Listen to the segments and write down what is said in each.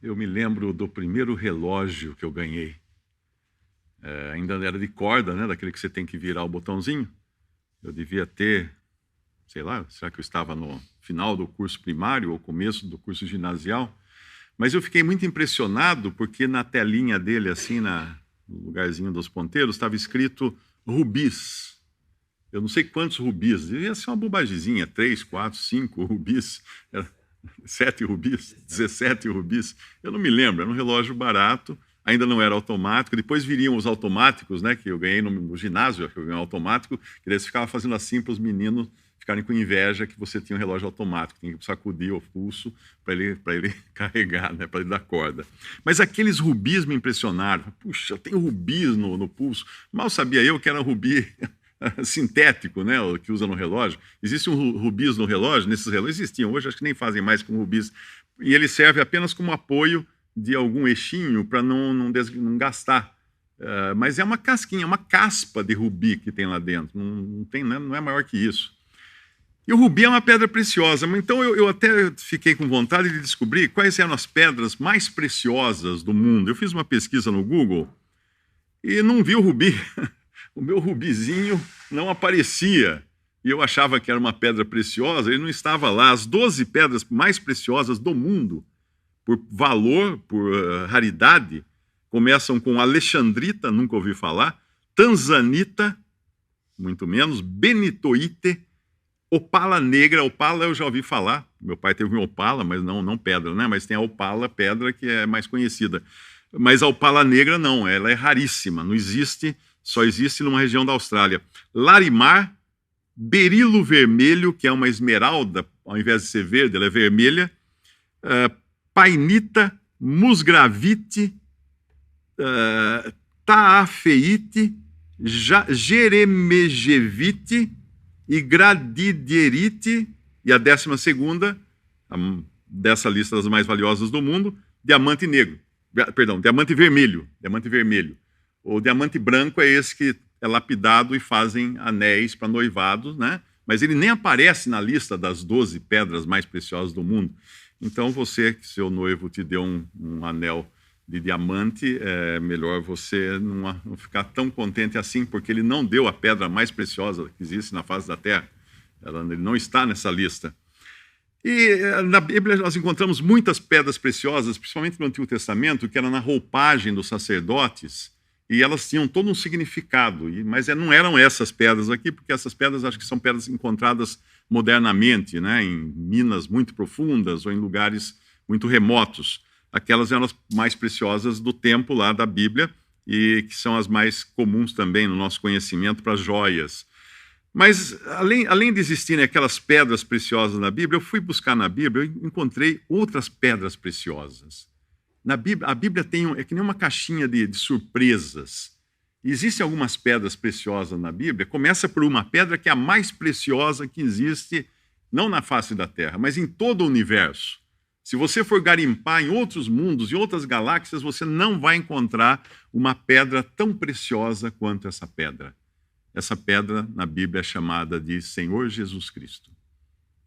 Eu me lembro do primeiro relógio que eu ganhei. Ainda era de corda, né? Daquele que você tem que virar o botãozinho. Eu devia ter, sei lá, será que eu estava no final do curso primário ou começo do curso ginasial? Mas eu fiquei muito impressionado porque na telinha dele, assim, no lugarzinho dos ponteiros, estava escrito rubis. Eu não sei quantos rubis, devia ser uma bobagemzinha, 3, 4, 5 rubis. 7 rubis, 17 rubis, eu não me lembro, era um relógio barato, ainda não era automático, depois viriam os automáticos, né, que eu ganhei no ginásio, que eu ganhei um automático, que eles ficavam fazendo assim para os meninos ficarem com inveja que você tinha um relógio automático, tinha que sacudir o pulso para ele carregar, né, para ele dar corda. Mas aqueles rubis me impressionaram, puxa, eu tenho rubis no pulso, mal sabia eu que era rubi sintético, né, o que usa no relógio. Existe um rubis no relógio, nesses relógios existiam, hoje acho que nem fazem mais com rubis, e ele serve apenas como apoio de algum eixinho para não gastar. Mas é uma casquinha, uma caspa de rubi que tem lá dentro, não é maior que isso. E o rubi é uma pedra preciosa, então eu até fiquei com vontade de descobrir quais eram as pedras mais preciosas do mundo. Eu fiz uma pesquisa no Google e não vi o rubi. O meu rubizinho não aparecia. E eu achava que era uma pedra preciosa, ele não estava lá. As 12 pedras mais preciosas do mundo, por valor, por raridade, começam com alexandrita, nunca ouvi falar, tanzanita, muito menos, benitoite, opala negra. Opala eu já ouvi falar, meu pai teve um opala, mas não pedra, né? Mas tem a opala, pedra, que é mais conhecida. Mas a opala negra não, ela é raríssima, não existe, só existe numa região da Austrália. Larimar, berilo vermelho, que é uma esmeralda, ao invés de ser verde, ela é vermelha, painita, musgravite, taafeite, jeremegevite e gradidierite, e a 12ª, dessa lista das mais valiosas do mundo, diamante negro. Perdão, diamante vermelho. O diamante branco é esse que é lapidado e fazem anéis para noivados, né? Mas ele nem aparece na lista das 12 pedras mais preciosas do mundo. Então, você, que seu noivo te deu um anel de diamante, é melhor você não ficar tão contente assim, porque ele não deu a pedra mais preciosa que existe na face da Terra. Ele não está nessa lista. E na Bíblia nós encontramos muitas pedras preciosas, principalmente no Antigo Testamento, que era na roupagem dos sacerdotes, e elas tinham todo um significado, mas não eram essas pedras aqui, porque essas pedras acho que são pedras encontradas modernamente, né, em minas muito profundas ou em lugares muito remotos. Aquelas eram as mais preciosas do tempo lá da Bíblia, e que são as mais comuns também no nosso conhecimento para joias. Mas, além de existirem aquelas pedras preciosas na Bíblia, eu fui buscar na Bíblia e encontrei outras pedras preciosas. Na Bíblia, a Bíblia é que nem uma caixinha de surpresas. Existem algumas pedras preciosas na Bíblia. Começa por uma pedra que é a mais preciosa que existe, não na face da Terra, mas em todo o universo. Se você for garimpar em outros mundos, em outras galáxias, você não vai encontrar uma pedra tão preciosa quanto essa pedra. Essa pedra, na Bíblia, é chamada de Senhor Jesus Cristo.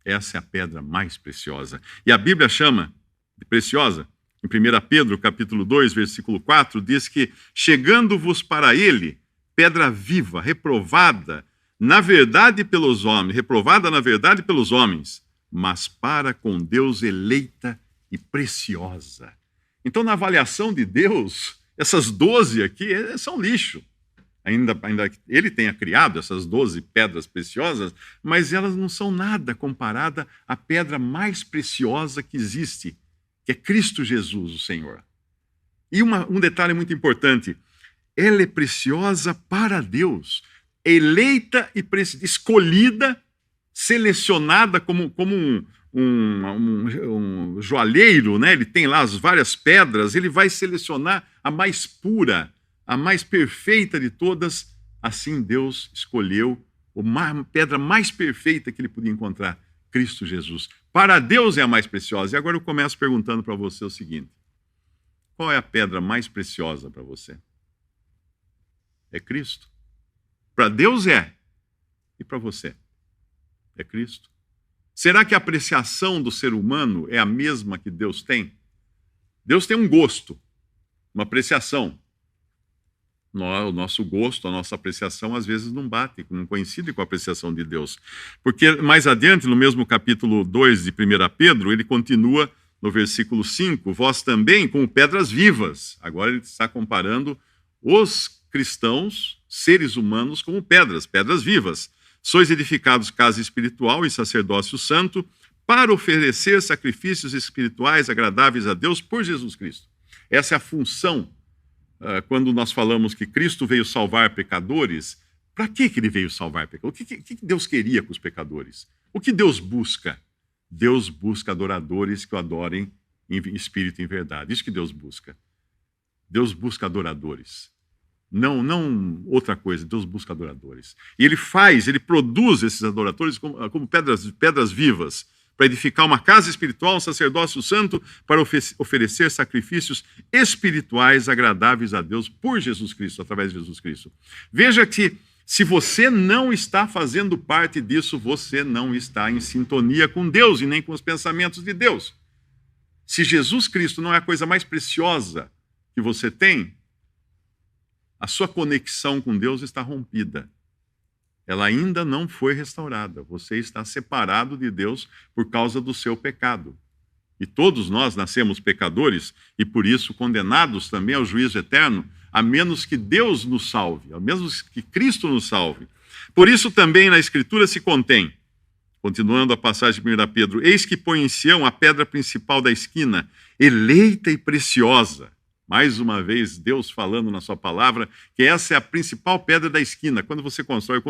Essa é a pedra mais preciosa. E a Bíblia chama de preciosa. Em 1 Pedro, capítulo 2, versículo 4, diz que, chegando-vos para ele, pedra viva, reprovada na verdade pelos homens, mas para com Deus eleita e preciosa. Então, na avaliação de Deus, essas 12 aqui são lixo. Ainda que ele tenha criado essas 12 pedras preciosas, mas elas não são nada comparada à pedra mais preciosa que existe, que é Cristo Jesus, o Senhor. E um detalhe muito importante, ela é preciosa para Deus, eleita e escolhida, selecionada como um joalheiro, né? Ele tem lá as várias pedras, ele vai selecionar a mais pura, a mais perfeita de todas. Assim Deus escolheu a pedra mais perfeita que ele podia encontrar, Cristo Jesus. Para Deus é a mais preciosa. E agora eu começo perguntando para você o seguinte: qual é a pedra mais preciosa para você? É Cristo. Para Deus é. E para você? É Cristo. Será que a apreciação do ser humano é a mesma que Deus tem? Deus tem um gosto, uma apreciação. O nosso gosto, a nossa apreciação, às vezes não bate, não coincide com a apreciação de Deus. Porque mais adiante, no mesmo capítulo 2 de 1 Pedro, ele continua no versículo 5, vós também como pedras vivas. Agora ele está comparando os cristãos, seres humanos, como pedras vivas. Sois edificados casa espiritual e sacerdócio santo, para oferecer sacrifícios espirituais agradáveis a Deus por Jesus Cristo. Essa é a função. Quando nós falamos que Cristo veio salvar pecadores, para que ele veio salvar pecadores? O que Deus queria com os pecadores? O que Deus busca? Deus busca adoradores que o adorem em espírito e em verdade. Isso que Deus busca. Deus busca adoradores. Não outra coisa, Deus busca adoradores. E ele produz esses adoradores como pedras vivas, para edificar uma casa espiritual, um sacerdócio santo, para oferecer sacrifícios espirituais agradáveis a Deus por Jesus Cristo, através de Jesus Cristo. Veja que se você não está fazendo parte disso, você não está em sintonia com Deus e nem com os pensamentos de Deus. Se Jesus Cristo não é a coisa mais preciosa que você tem, a sua conexão com Deus está rompida. Ela ainda não foi restaurada. Você está separado de Deus por causa do seu pecado. E todos nós nascemos pecadores e, por isso, condenados também ao juízo eterno, a menos que Deus nos salve, a menos que Cristo nos salve. Por isso também na Escritura se contém, continuando a passagem de 1 Pedro, eis que põe em Sião a pedra principal da esquina, eleita e preciosa. Mais uma vez, Deus falando na sua palavra que essa é a principal pedra da esquina. Quando você constrói, eu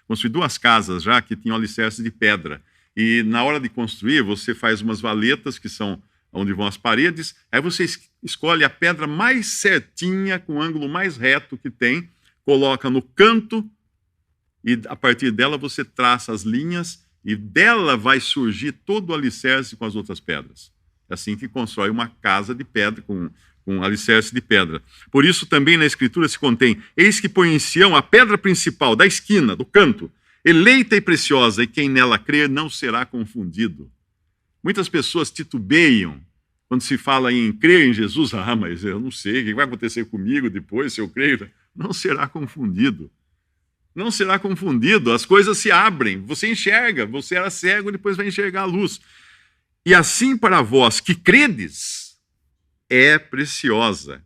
construí 2 casas já que tinham alicerce de pedra. E na hora de construir, você faz umas valetas, que são onde vão as paredes, aí você escolhe a pedra mais certinha, com o ângulo mais reto que tem, coloca no canto, e a partir dela você traça as linhas, e dela vai surgir todo o alicerce com as outras pedras. É assim que constrói uma casa de pedra, com alicerce de pedra. Por isso também na Escritura se contém, eis que põe em Sião a pedra principal da esquina, do canto, eleita e preciosa, e quem nela crer não será confundido. Muitas pessoas titubeiam quando se fala em crer em Jesus. Mas eu não sei, o que vai acontecer comigo depois se eu creio? Não será confundido. Não será confundido, as coisas se abrem, você enxerga, você era cego, depois vai enxergar a luz. E assim para vós que credes, é preciosa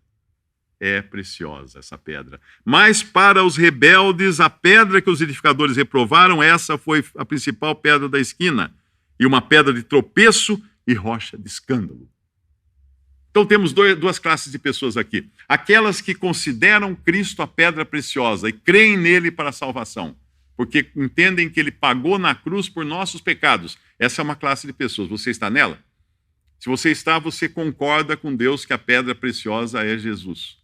essa pedra. Mas para os rebeldes, a pedra que os edificadores reprovaram, essa foi a principal pedra da esquina, e uma pedra de tropeço e rocha de escândalo. Então temos 2 classes de pessoas aqui. Aquelas que consideram Cristo a pedra preciosa e creem nele para a salvação, porque entendem que ele pagou na cruz por nossos pecados. Essa é uma classe de pessoas. Você está nela? Se você está, você concorda com Deus que a pedra preciosa é Jesus.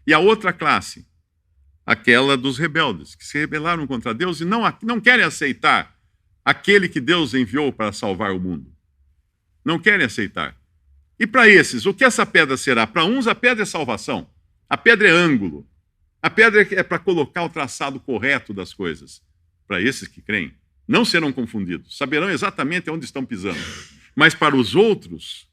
E a outra classe, aquela dos rebeldes, que se rebelaram contra Deus e não querem aceitar aquele que Deus enviou para salvar o mundo. Não querem aceitar. E para esses, o que essa pedra será? Para uns, a pedra é salvação. A pedra é ângulo. A pedra é para colocar o traçado correto das coisas. Para esses que creem, não serão confundidos. Saberão exatamente onde estão pisando. Mas para os outros,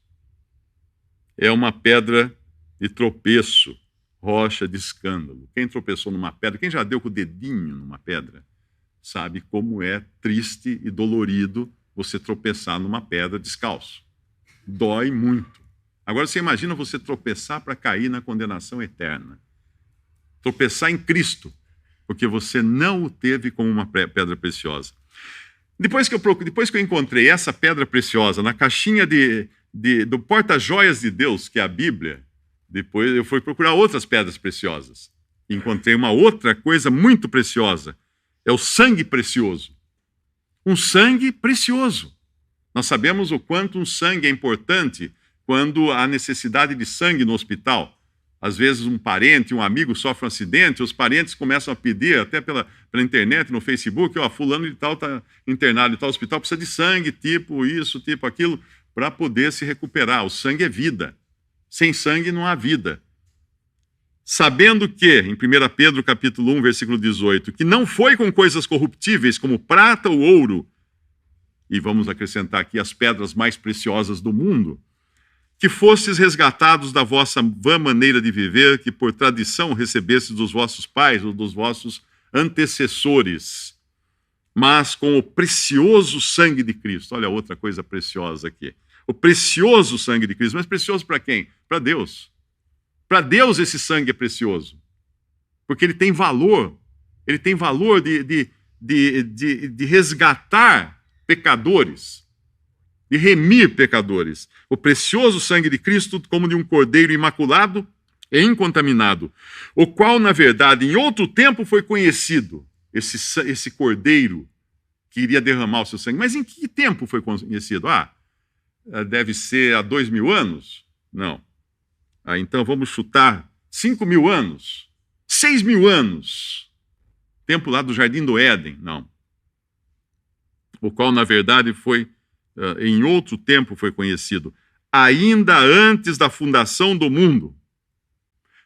é uma pedra de tropeço, rocha de escândalo. Quem tropeçou numa pedra, quem já deu com o dedinho numa pedra, sabe como é triste e dolorido você tropeçar numa pedra descalço. Dói muito. Agora você imagina você tropeçar para cair na condenação eterna. Tropeçar em Cristo, porque você não o teve como uma pedra preciosa. Depois que eu encontrei essa pedra preciosa na caixinha do porta-joias de Deus, que é a Bíblia, depois eu fui procurar outras pedras preciosas. Encontrei uma outra coisa muito preciosa. É o sangue precioso. Um sangue precioso. Nós sabemos o quanto um sangue é importante quando há necessidade de sangue no hospital. Às vezes um parente, um amigo sofre um acidente, os parentes começam a pedir, até pela internet, no Facebook, fulano de tal está internado em tal hospital, precisa de sangue, tipo isso, tipo aquilo, para poder se recuperar. O sangue é vida. Sem sangue não há vida. Sabendo que, em 1 Pedro capítulo 1, versículo 18, que não foi com coisas corruptíveis como prata ou ouro, e vamos acrescentar aqui as pedras mais preciosas do mundo, que fostes resgatados da vossa vã maneira de viver, que por tradição recebestes dos vossos pais ou dos vossos antecessores, mas com o precioso sangue de Cristo. Olha outra coisa preciosa aqui. O precioso sangue de Cristo. Mas precioso para quem? Para Deus. Para Deus esse sangue é precioso. Porque ele tem valor. Ele tem valor de resgatar pecadores, de remir pecadores. O precioso sangue de Cristo, como de um cordeiro imaculado e incontaminado, o qual, na verdade, em outro tempo foi conhecido, esse cordeiro que iria derramar o seu sangue. Mas em que tempo foi conhecido? Deve ser há 2000 anos? Não. Então vamos chutar 5000 anos, 6000 anos. Tempo lá do Jardim do Éden? Não. O qual, na verdade, em outro tempo foi conhecido, ainda antes da fundação do mundo.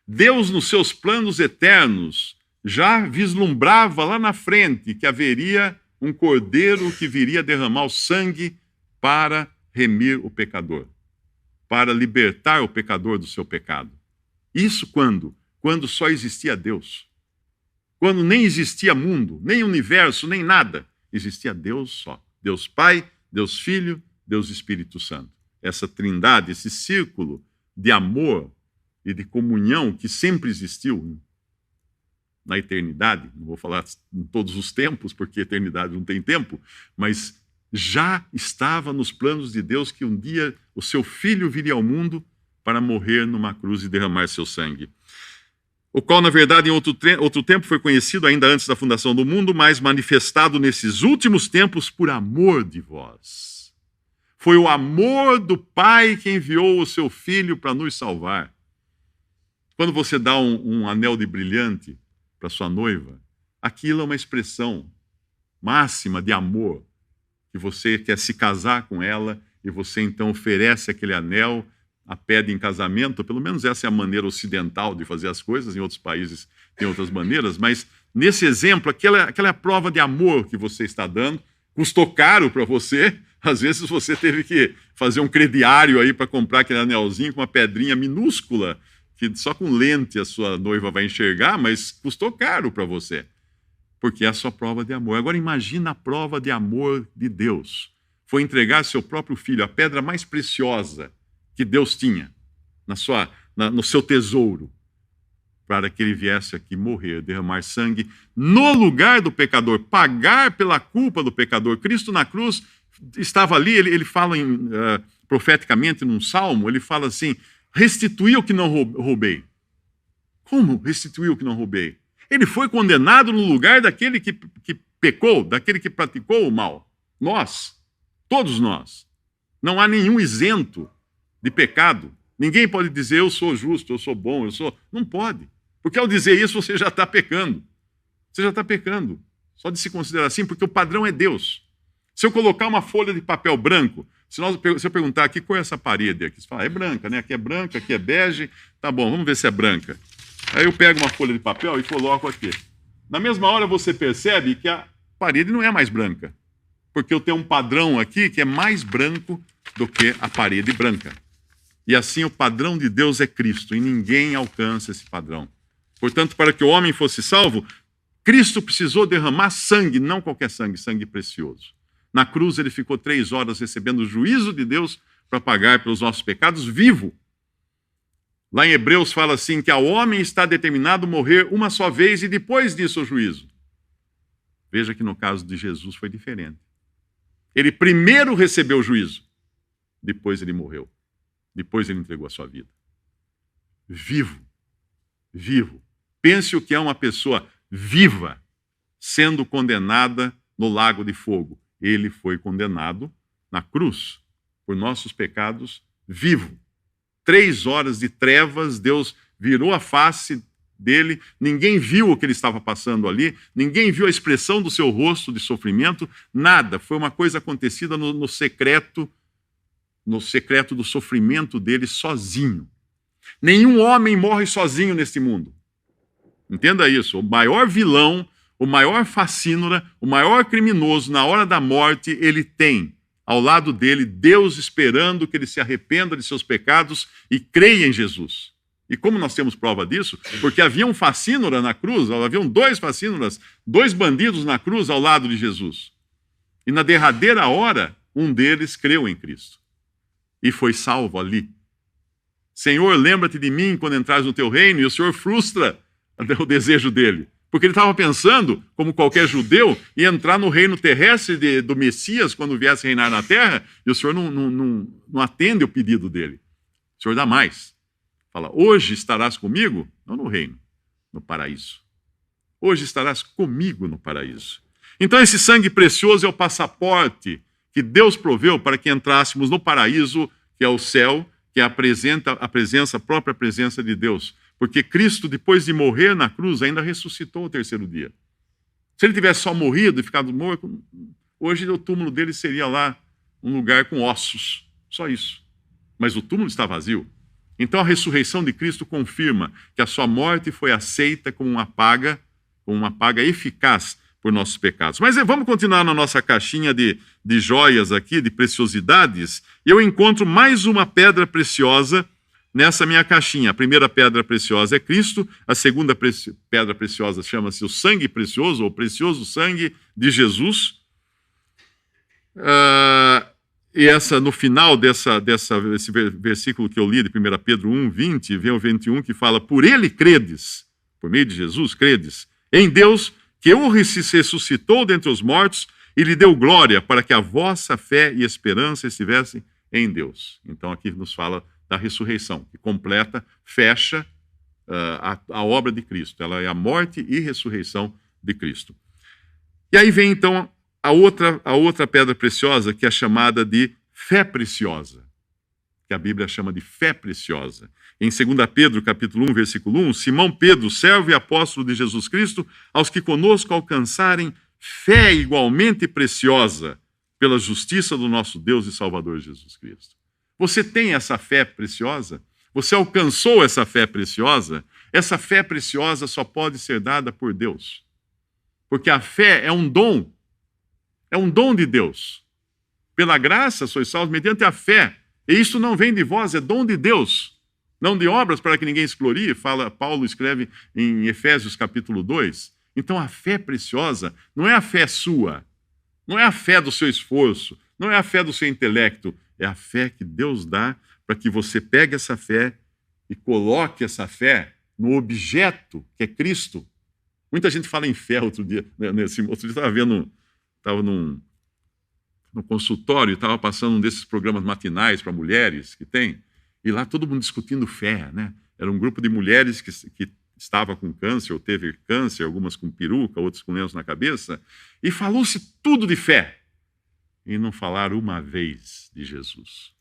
Deus, nos seus planos eternos, já vislumbrava lá na frente que haveria um cordeiro que viria derramar o sangue para remir o pecador, para libertar o pecador do seu pecado. Isso quando? Quando só existia Deus. Quando nem existia mundo, nem universo, nem nada. Existia Deus só. Deus Pai, Deus Filho, Deus Espírito Santo. Essa trindade, esse círculo de amor e de comunhão que sempre existiu na eternidade, não vou falar em todos os tempos, porque a eternidade não tem tempo, mas já estava nos planos de Deus que um dia o seu Filho viria ao mundo para morrer numa cruz e derramar seu sangue. O qual, na verdade, em outro tempo foi conhecido ainda antes da fundação do mundo, mas manifestado nesses últimos tempos por amor de vós. Foi o amor do Pai que enviou o seu Filho para nos salvar. Quando você dá um anel de brilhante para sua noiva, aquilo é uma expressão máxima de amor, que você quer se casar com ela e você então oferece aquele anel, a pede em casamento. Pelo menos essa é a maneira ocidental de fazer as coisas. Em outros países tem outras maneiras, mas nesse exemplo, aquela é a prova de amor que você está dando. Custou caro para você. Às vezes você teve que fazer um crediário aí para comprar aquele anelzinho com uma pedrinha minúscula, que só com lente a sua noiva vai enxergar, mas custou caro para você, porque é a sua prova de amor. Agora imagina a prova de amor de Deus. Foi entregar seu próprio filho, a pedra mais preciosa que Deus tinha no seu tesouro, para que ele viesse aqui morrer, derramar sangue no lugar do pecador, pagar pela culpa do pecador. Cristo na cruz estava ali, ele fala profeticamente num salmo, ele fala assim: restituí o que não roubei. Como restituir o que não roubei? Ele foi condenado no lugar daquele que pecou, daquele que praticou o mal. Nós, todos nós. Não há nenhum isento de pecado. Ninguém pode dizer eu sou justo, eu sou bom, eu sou... Não pode. Porque ao dizer isso você já está pecando. Você já está pecando. Só de se considerar assim, porque o padrão é Deus. Se eu colocar uma folha de papel branco, se eu perguntar que cor é essa parede aqui, você fala, é branca, né? Aqui é branca, aqui é bege, tá bom, vamos ver se é branca. Aí eu pego uma folha de papel e coloco aqui. Na mesma hora você percebe que a parede não é mais branca, porque eu tenho um padrão aqui que é mais branco do que a parede branca. E assim o padrão de Deus é Cristo, e ninguém alcança esse padrão. Portanto, para que o homem fosse salvo, Cristo precisou derramar sangue, não qualquer sangue, sangue precioso. Na cruz ele ficou 3 horas recebendo o juízo de Deus para pagar pelos nossos pecados vivo. Lá em Hebreus fala assim, que ao homem está determinado morrer uma só vez e depois disso o juízo. Veja que no caso de Jesus foi diferente. Ele primeiro recebeu o juízo, depois ele morreu. Depois ele entregou a sua vida. Vivo. Vivo. Pense o que é uma pessoa viva sendo condenada no lago de fogo. Ele foi condenado na cruz por nossos pecados, vivo. 3 horas de trevas, Deus virou a face dele, ninguém viu o que ele estava passando ali, ninguém viu a expressão do seu rosto de sofrimento, nada. Foi uma coisa acontecida no secreto do sofrimento dele sozinho. Nenhum homem morre sozinho neste mundo. Entenda isso. O maior vilão, o maior facínora, o maior criminoso, na hora da morte, ele tem ao lado dele, Deus esperando que ele se arrependa de seus pecados e creia em Jesus. E como nós temos prova disso? Porque havia um facínora na cruz, haviam 2 facínoras, 2 bandidos na cruz ao lado de Jesus. E na derradeira hora, um deles creu em Cristo e foi salvo ali. Senhor, lembra-te de mim quando entrares no teu reino, e o Senhor frustra o desejo dele. Porque ele estava pensando, como qualquer judeu, em entrar no reino terrestre do Messias quando viesse reinar na terra, e o Senhor não atende o pedido dele. O Senhor dá mais. Fala, hoje estarás comigo, não no reino, no paraíso. Hoje estarás comigo no paraíso. Então esse sangue precioso é o passaporte que Deus proveu para que entrássemos no paraíso, que é o céu, que apresenta a própria presença de Deus. Porque Cristo, depois de morrer na cruz, ainda ressuscitou ao 3º dia. Se ele tivesse só morrido e ficado morto, hoje o túmulo dele seria lá um lugar com ossos. Só isso. Mas o túmulo está vazio. Então a ressurreição de Cristo confirma que a sua morte foi aceita como uma paga eficaz por nossos pecados. Mas vamos continuar na nossa caixinha de joias aqui, de preciosidades. Eu encontro mais uma pedra preciosa nessa minha caixinha. A primeira pedra preciosa é Cristo, a segunda pedra preciosa chama-se o sangue precioso, ou precioso sangue de Jesus. E no final desse versículo que eu li, de 1 Pedro 1, 20, vem o 21, que fala, por ele credes, por meio de Jesus credes, em Deus, que o ressuscitou dentre os mortos e lhe deu glória, para que a vossa fé e esperança estivessem em Deus. Então aqui nos fala da ressurreição, que completa, fecha a obra de Cristo. Ela é a morte e ressurreição de Cristo. E aí vem então a outra pedra preciosa, que é chamada de fé preciosa, que a Bíblia chama de fé preciosa. Em 2 Pedro, capítulo 1, versículo 1, Simão Pedro, servo e apóstolo de Jesus Cristo, aos que conosco alcançarem fé igualmente preciosa pela justiça do nosso Deus e Salvador Jesus Cristo. Você tem essa fé preciosa? Você alcançou essa fé preciosa? Essa fé preciosa só pode ser dada por Deus. Porque a fé é um dom. É um dom de Deus. Pela graça sois salvos mediante a fé. E isso não vem de vós, é dom de Deus. Não de obras para que ninguém se glorie, Paulo escreve em Efésios capítulo 2. Então a fé preciosa não é a fé sua, não é a fé do seu esforço, não é a fé do seu intelecto, é a fé que Deus dá para que você pegue essa fé e coloque essa fé no objeto que é Cristo. Muita gente fala em fé outro dia. Outro dia estava no consultório, estava passando um desses programas matinais para mulheres que tem, e lá todo mundo discutindo fé, né? Era um grupo de mulheres que estava com câncer, ou teve câncer, algumas com peruca, outras com lenço na cabeça, e falou-se tudo de fé. E não falaram uma vez de Jesus.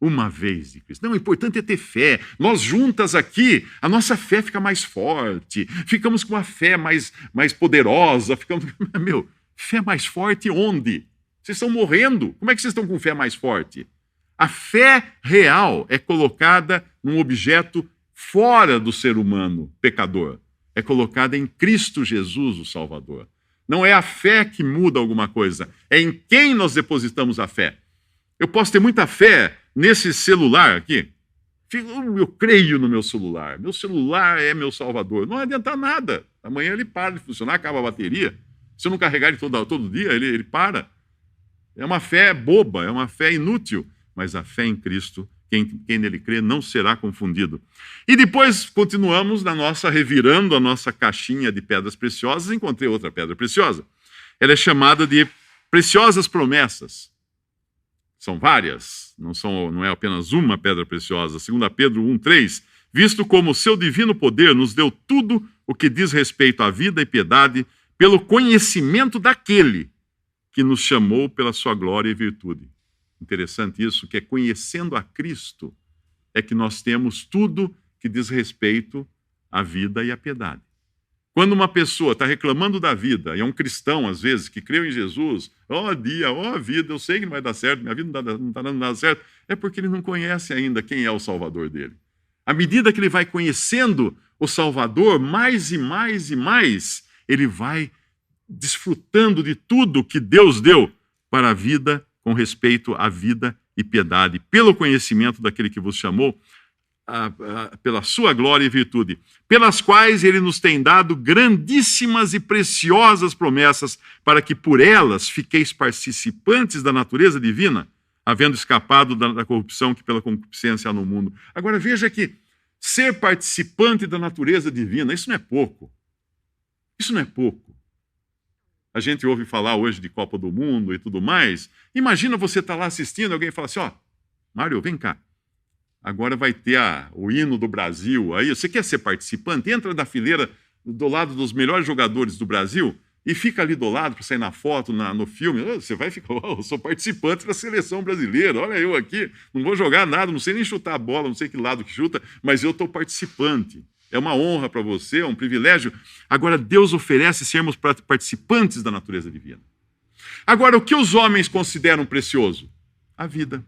Uma vez de Cristo. Não, o importante é ter fé. Nós juntas aqui, a nossa fé fica mais forte, ficamos com a fé mais poderosa, fé mais forte onde? Vocês estão morrendo. Como é que vocês estão com fé mais forte? A fé real é colocada num objeto fora do ser humano pecador. É colocada em Cristo Jesus, o Salvador. Não é a fé que muda alguma coisa, é em quem nós depositamos a fé. Eu posso ter muita fé nesse celular aqui. Eu creio no meu celular é meu salvador. Não adianta nada. Amanhã ele para de funcionar, acaba a bateria. Se eu não carregar ele todo dia, ele para. É uma fé boba, é uma fé inútil. Mas a fé em Cristo, quem nele crê, não será confundido. E depois continuamos revirando a nossa caixinha de pedras preciosas, encontrei outra pedra preciosa. Ela é chamada de preciosas promessas. São várias, não é apenas uma pedra preciosa. 2 Pedro 1,3, visto como o seu divino poder nos deu tudo o que diz respeito à vida e piedade, pelo conhecimento daquele que nos chamou pela sua glória e virtude. Interessante isso, que é conhecendo a Cristo é que nós temos tudo que diz respeito à vida e à piedade. Quando uma pessoa está reclamando da vida, e é um cristão, às vezes, que creu em Jesus, vida, eu sei que não vai dar certo, minha vida não está dando nada certo, é porque ele não conhece ainda quem é o Salvador dele. À medida que ele vai conhecendo o Salvador, mais e mais e mais, ele vai desfrutando de tudo que Deus deu para a vida com respeito à vida e piedade, pelo conhecimento daquele que vos chamou, pela sua glória e virtude, pelas quais ele nos tem dado grandíssimas e preciosas promessas, para que por elas fiqueis participantes da natureza divina, havendo escapado da corrupção que pela concupiscência há no mundo. Agora veja que ser participante da natureza divina, isso não é pouco. Isso não é pouco. A gente ouve falar hoje de Copa do Mundo e tudo mais. Imagina você estar lá assistindo, alguém fala assim, Mário, vem cá. Agora vai ter o hino do Brasil. Aí, você quer ser participante? Entra da fileira do lado dos melhores jogadores do Brasil e fica ali do lado para sair na foto, no filme. Você vai ficar, eu sou participante da seleção brasileira. Olha eu aqui, não vou jogar nada, não sei nem chutar a bola, não sei que lado que chuta, mas eu estou participante. É uma honra para você, é um privilégio. Agora, Deus oferece sermos participantes da natureza divina. Agora, o que os homens consideram precioso? A vida.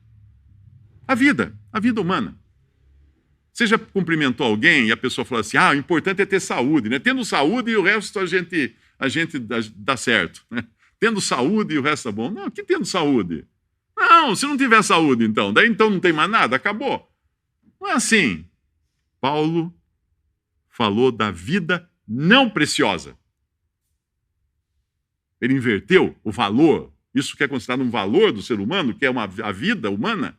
A vida humana. Você já cumprimentou alguém e a pessoa falou assim, o importante é ter saúde, né? Tendo saúde e o resto a gente dá certo, né? Tendo saúde e o resto tá bom. Não, que tendo saúde? Não, se não tiver saúde, então, daí então não tem mais nada, acabou. Não é assim. Paulo falou da vida não preciosa. Ele inverteu o valor, isso que é considerado um valor do ser humano, que é a vida humana,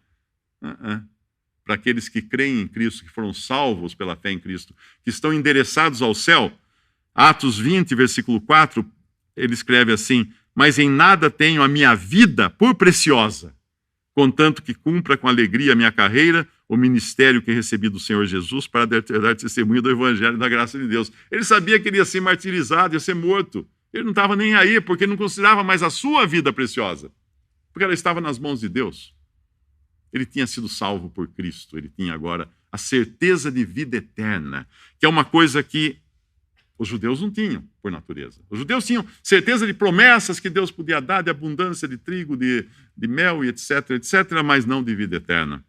para aqueles que creem em Cristo, que foram salvos pela fé em Cristo, que estão endereçados ao céu. Atos 20, versículo 4, ele escreve assim, mas em nada tenho a minha vida por preciosa, contanto que cumpra com alegria a minha carreira, o ministério que recebi do Senhor Jesus para dar testemunho do Evangelho e da graça de Deus. Ele sabia que ele ia ser martirizado, ia ser morto. Ele não estava nem aí, porque ele não considerava mais a sua vida preciosa, porque ela estava nas mãos de Deus. Ele tinha sido salvo por Cristo, ele tinha agora a certeza de vida eterna, que é uma coisa que os judeus não tinham, por natureza. Os judeus tinham certeza de promessas que Deus podia dar, de abundância de trigo, de mel e etc, etc, mas não de vida eterna.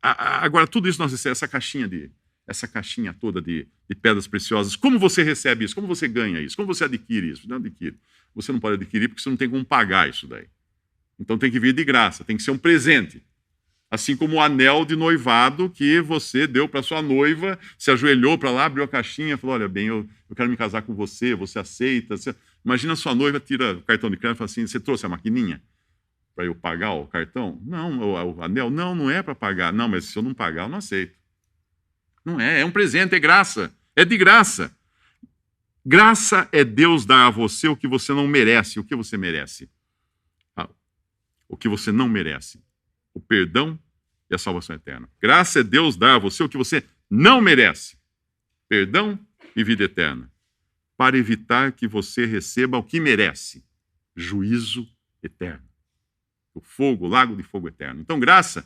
Agora, tudo isso, essa caixinha toda de pedras preciosas, como você recebe isso? Como você ganha isso? Como você adquire isso? Não adquire. Você não pode adquirir porque você não tem como pagar isso daí. Então tem que vir de graça, tem que ser um presente. Assim como o anel de noivado que você deu para sua noiva, se ajoelhou para lá, abriu a caixinha, falou, olha bem, eu quero me casar com você, você aceita? Imagina a sua noiva, tira o cartão de crédito e fala assim, você trouxe a maquininha para eu pagar o cartão? Não, o anel? Não é para pagar. Não, mas se eu não pagar, eu não aceito. Não é um presente, é graça, é de graça. Graça é Deus dar a você o que você não merece. O que você merece? O que você não merece. O perdão e a salvação eterna. Graça é Deus dar a você o que você não merece. Perdão e vida eterna. Para evitar que você receba o que merece. Juízo eterno. O fogo, o lago de fogo eterno. Então, graça,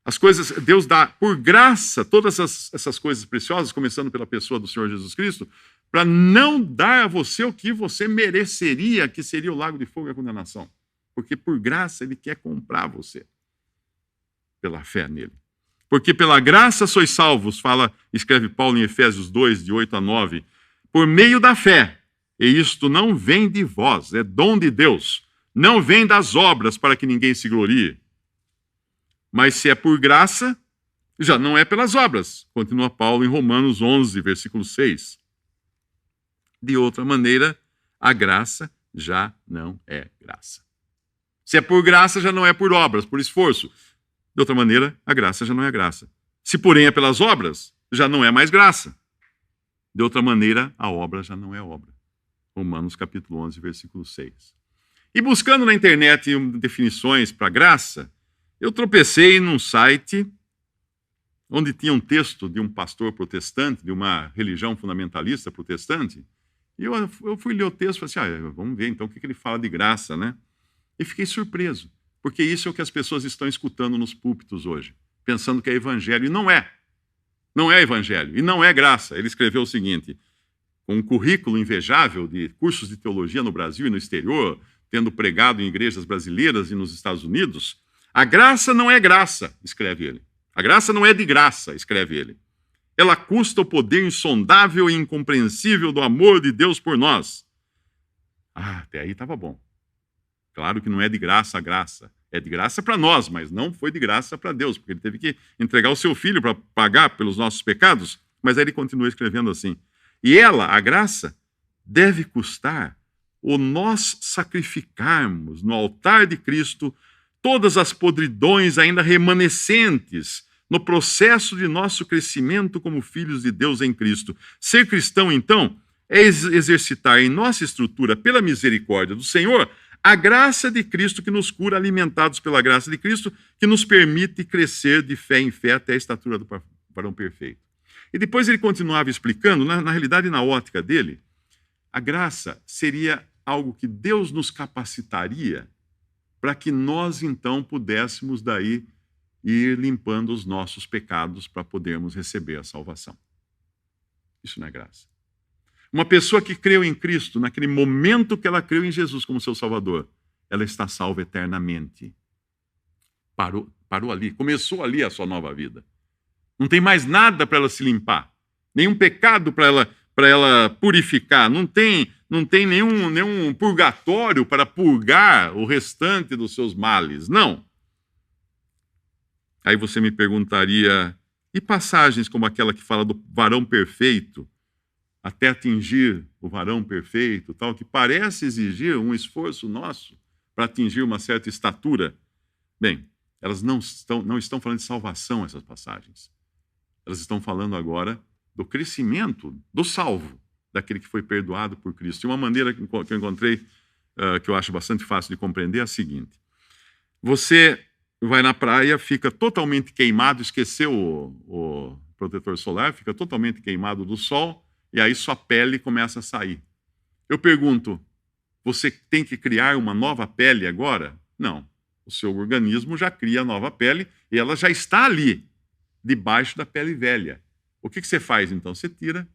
as coisas, Deus dá por graça todas essas coisas preciosas, começando pela pessoa do Senhor Jesus Cristo, para não dar a você o que você mereceria, que seria o lago de fogo e a condenação. Porque por graça Ele quer comprar você. Pela fé nele. Porque pela graça sois salvos, escreve Paulo em Efésios 2, de 8 a 9, por meio da fé. E isto não vem de vós, é dom de Deus. Não vem das obras para que ninguém se glorie. Mas se é por graça, já não é pelas obras. Continua Paulo em Romanos 11, versículo 6. De outra maneira, a graça já não é graça. Se é por graça, já não é por obras, por esforço. De outra maneira, a graça já não é graça. Se, porém, é pelas obras, já não é mais graça. De outra maneira, a obra já não é obra. Romanos capítulo 11, versículo 6. E buscando na internet definições para graça, eu tropecei num site onde tinha um texto de um pastor protestante, de uma religião fundamentalista protestante, e eu fui ler o texto e falei assim, vamos ver então o que ele fala de graça, né? E fiquei surpreso, porque isso é o que as pessoas estão escutando nos púlpitos hoje, pensando que é evangelho, e não é. Não é evangelho, e não é graça. Ele escreveu o seguinte, com um currículo invejável de cursos de teologia no Brasil e no exterior, tendo pregado em igrejas brasileiras e nos Estados Unidos, a graça não é graça, escreve ele. A graça não é de graça, escreve ele. Ela custa o poder insondável e incompreensível do amor de Deus por nós. Até aí estava bom. Claro que não é de graça a graça. É de graça para nós, mas não foi de graça para Deus, porque ele teve que entregar o seu filho para pagar pelos nossos pecados. Mas aí ele continua escrevendo assim: e ela, a graça, deve custar o nós sacrificarmos no altar de Cristo todas as podridões ainda remanescentes no processo de nosso crescimento como filhos de Deus em Cristo. Ser cristão, então, é exercitar em nossa estrutura, pela misericórdia do Senhor, a graça de Cristo que nos cura, alimentados pela graça de Cristo, que nos permite crescer de fé em fé até a estatura do varão perfeito. E depois ele continuava explicando, na realidade, na ótica dele, a graça seria algo que Deus nos capacitaria para que nós, então, pudéssemos daí ir limpando os nossos pecados para podermos receber a salvação. Isso não é graça. Uma pessoa que creu em Cristo, naquele momento que ela creu em Jesus como seu Salvador, ela está salva eternamente. Parou ali, começou ali a sua nova vida. Não tem mais nada para ela se limpar, nenhum pecado para ela purificar, não tem nenhum purgatório para purgar o restante dos seus males, não. Aí você me perguntaria, e passagens como aquela que fala do varão perfeito, até atingir o varão perfeito, tal, que parece exigir um esforço nosso para atingir uma certa estatura? Bem, elas não estão falando de salvação, essas passagens. Elas estão falando agora do crescimento do salvo, daquele que foi perdoado por Cristo. E uma maneira que eu encontrei, que eu acho bastante fácil de compreender, é a seguinte: você vai na praia, fica totalmente queimado, esqueceu o protetor solar, fica totalmente queimado do sol, e aí sua pele começa a sair. Eu pergunto, você tem que criar uma nova pele agora? Não. O seu organismo já cria a nova pele e ela já está ali, debaixo da pele velha. O que você faz, então? Você tira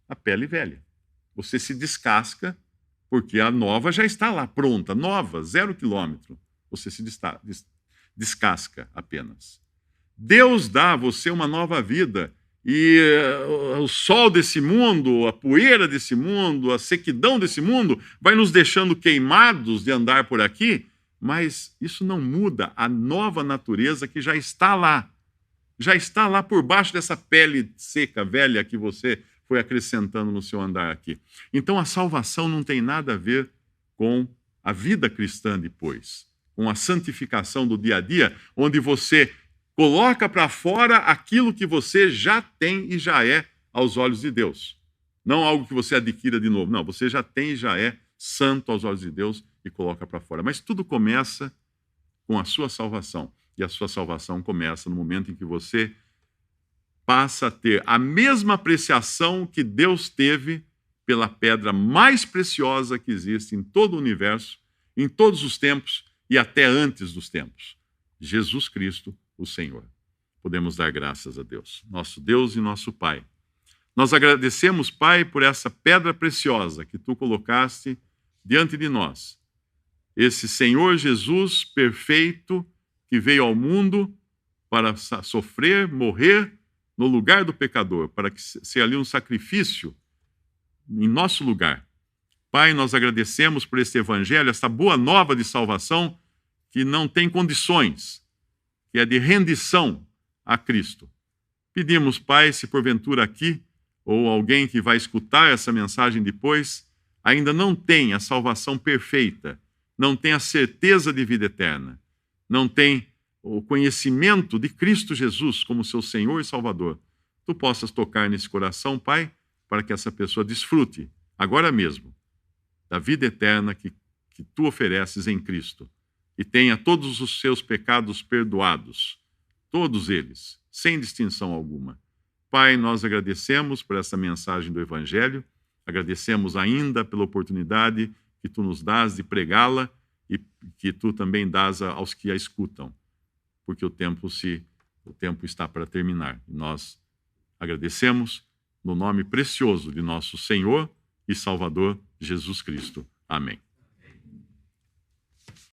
a pele velha. Você se descasca, porque a nova já está lá, pronta, nova, 0 quilômetro. Você se descasca apenas. Deus dá a você uma nova vida. E o sol desse mundo, a poeira desse mundo, a sequidão desse mundo vai nos deixando queimados de andar por aqui, mas isso não muda a nova natureza que já está lá por baixo dessa pele seca, velha, que você foi acrescentando no seu andar aqui. Então a salvação não tem nada a ver com a vida cristã depois, com a santificação do dia a dia, onde você coloca para fora aquilo que você já tem e já é aos olhos de Deus. Não algo que você adquira de novo. Não, você já tem e já é santo aos olhos de Deus e coloca para fora. Mas tudo começa com a sua salvação. E a sua salvação começa no momento em que você passa a ter a mesma apreciação que Deus teve pela pedra mais preciosa que existe em todo o universo, em todos os tempos e até antes dos tempos. Jesus Cristo, o Senhor. Podemos dar graças a Deus, nosso Deus e nosso Pai. Nós agradecemos, Pai, por essa pedra preciosa que Tu colocaste diante de nós. Esse Senhor Jesus perfeito que veio ao mundo para sofrer, morrer no lugar do pecador, para que ser ali um sacrifício em nosso lugar. Pai, nós agradecemos por este evangelho, esta boa nova de salvação que não tem condições, que é de rendição a Cristo. Pedimos, Pai, se porventura aqui, ou alguém que vai escutar essa mensagem depois, ainda não tem a salvação perfeita, não tem a certeza de vida eterna, não tem o conhecimento de Cristo Jesus como seu Senhor e Salvador, Tu possas tocar nesse coração, Pai, para que essa pessoa desfrute, agora mesmo, da vida eterna que Tu ofereces em Cristo, e tenha todos os seus pecados perdoados, todos eles, sem distinção alguma. Pai, nós agradecemos por essa mensagem do Evangelho, agradecemos ainda pela oportunidade que Tu nos dás de pregá-la e que Tu também dás aos que a escutam, porque o tempo está para terminar. E nós agradecemos no nome precioso de nosso Senhor e Salvador Jesus Cristo. Amém.